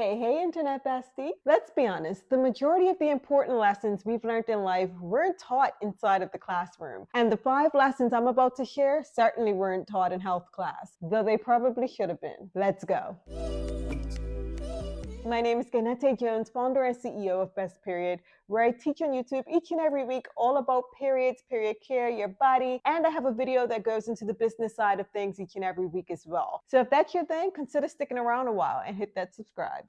Hey, Internet Bestie. Let's be honest, the majority of the important lessons we've learned in life weren't taught inside of the classroom. And the 5 lessons I'm about to share certainly weren't taught in health class, though they probably should have been. Let's go. My name is Ganette Jones, founder and CEO of Best Period, where I teach on YouTube each and every week all about periods, period care, your body, and I have a video that goes into the business side of things each and every week as well. So if that's your thing, consider sticking around a while and hit that subscribe.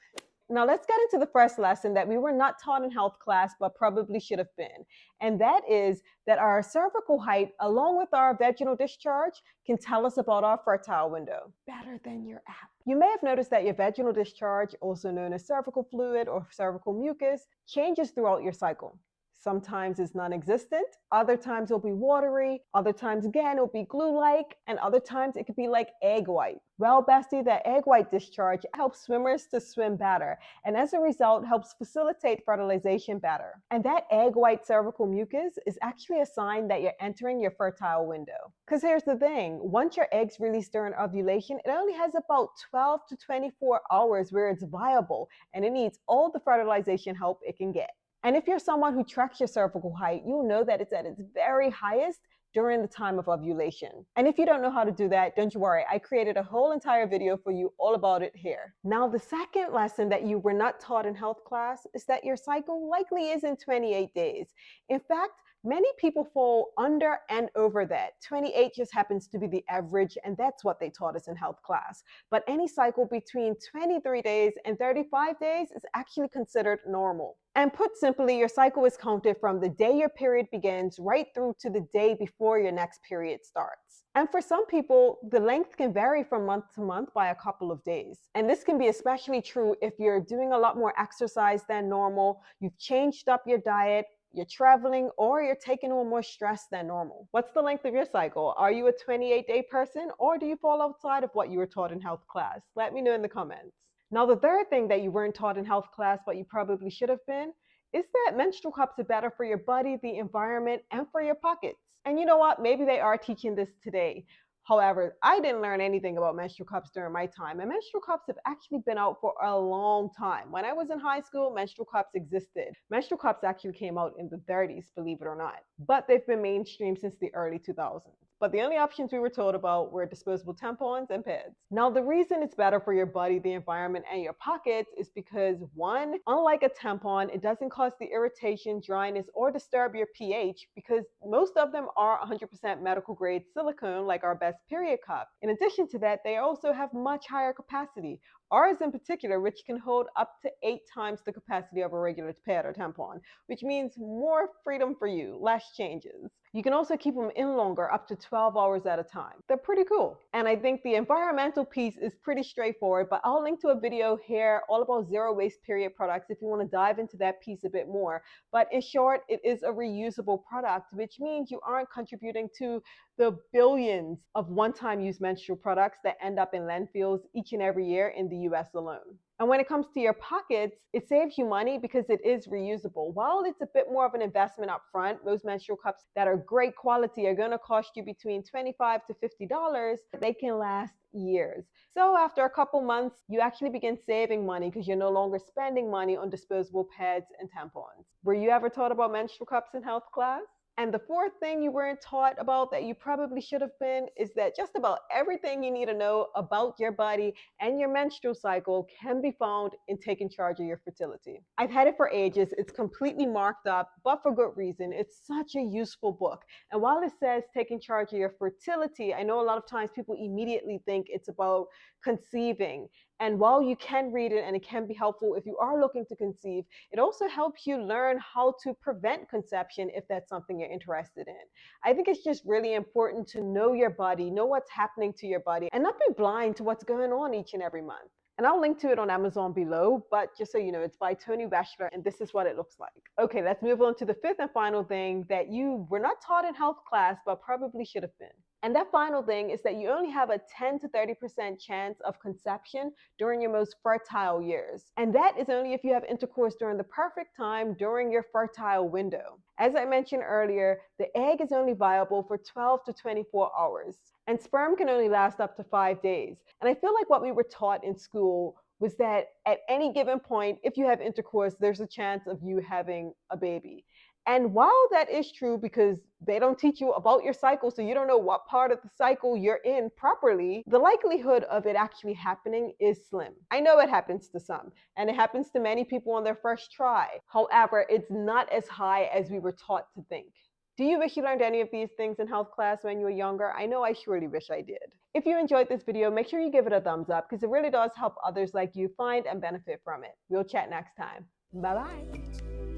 Now let's get into the first lesson that we were not taught in health class, but probably should have been. And that is that our cervical height, along with our vaginal discharge, can tell us about our fertile window better than your app. You may have noticed that your vaginal discharge, also known as cervical fluid or cervical mucus, changes throughout your cycle. Sometimes it's non-existent, other times it'll be watery, other times again it'll be glue-like, and other times it could be like egg white. Well, bestie, that egg white discharge helps swimmers to swim better, and as a result helps facilitate fertilization better. And that egg white cervical mucus is actually a sign that you're entering your fertile window. Because here's the thing, once your eggs release during ovulation, it only has about 12 to 24 hours where it's viable, and it needs all the fertilization help it can get. And if you're someone who tracks your cervical height, you'll know that it's at its very highest during the time of ovulation. And if you don't know how to do that, don't you worry. I created a whole entire video for you all about it here. Now, the second lesson that you were not taught in health class is that your cycle likely isn't 28 days. In fact, many people fall under and over that. 28 just happens to be the average, and that's what they taught us in health class. But any cycle between 23 days and 35 days is actually considered normal. And put simply, your cycle is counted from the day your period begins right through to the day before your next period starts. And for some people, the length can vary from month to month by a couple of days. And this can be especially true if you're doing a lot more exercise than normal, you've changed up your diet, you're traveling, or you're taking on more stress than normal. What's the length of your cycle? Are you a 28-day person, or do you fall outside of what you were taught in health class? Let me know in the comments. Now, the third thing that you weren't taught in health class, but you probably should have been, is that menstrual cups are better for your body, the environment, and for your pockets. And you know what? Maybe they are teaching this today. However, I didn't learn anything about menstrual cups during my time, and menstrual cups have actually been out for a long time. When I was in high school, menstrual cups existed. Menstrual cups actually came out in the 30s, believe it or not, but they've been mainstream since the early 2000s. But the only options we were told about were disposable tampons and pads. Now, the reason it's better for your body, the environment, and your pockets is because, one, unlike a tampon, it doesn't cause the irritation, dryness, or disturb your pH because most of them are 100% medical grade silicone, like our Best Period cup. In addition to that, they also have much higher capacity. Ours in particular, which can hold up to 8 times the capacity of a regular pad or tampon, which means more freedom for you, less changes. You can also keep them in longer, up to 12 hours at a time. They're pretty cool. And I think the environmental piece is pretty straightforward, but I'll link to a video here all about zero waste period products if you want to dive into that piece a bit more. But in short, it is a reusable product, which means you aren't contributing to the billions of one-time use menstrual products that end up in landfills each and every year in the US alone. And when it comes to your pockets, it saves you money because it is reusable. While it's a bit more of an investment up front, most menstrual cups that are great quality are going to cost you between $25 to $50. They can last years. So after a couple months, you actually begin saving money because you're no longer spending money on disposable pads and tampons. Were you ever taught about menstrual cups in health class? And the fourth thing you weren't taught about that you probably should have been is that just about everything you need to know about your body and your menstrual cycle can be found in Taking Charge of Your Fertility. I've had it for ages. It's completely marked up, but for good reason. It's such a useful book. And while it says Taking Charge of Your Fertility, I know a lot of times people immediately think it's about conceiving. And while you can read it and it can be helpful if you are looking to conceive, it also helps you learn how to prevent conception if that's something you're interested in. I think it's just really important to know your body, know what's happening to your body, and not be blind to what's going on each and every month. And I'll link to it on Amazon below, but just so you know, it's by Tony Bachelor, and this is what it looks like. Okay, let's move on to the fifth and final thing that you were not taught in health class, but probably should have been. And that final thing is that you only have a 10 to 30% chance of conception during your most fertile years. And that is only if you have intercourse during the perfect time during your fertile window. As I mentioned earlier, the egg is only viable for 12 to 24 hours, and sperm can only last up to 5 days. And I feel like what we were taught in school was that at any given point, if you have intercourse, there's a chance of you having a baby. And while that is true, because they don't teach you about your cycle, so you don't know what part of the cycle you're in properly, the likelihood of it actually happening is slim. I know it happens to some, and it happens to many people on their first try. However, it's not as high as we were taught to think. Do you wish you learned any of these things in health class when you were younger? I know I surely wish I did. If you enjoyed this video, make sure you give it a thumbs up because it really does help others like you find and benefit from it. We'll chat next time. Bye-bye.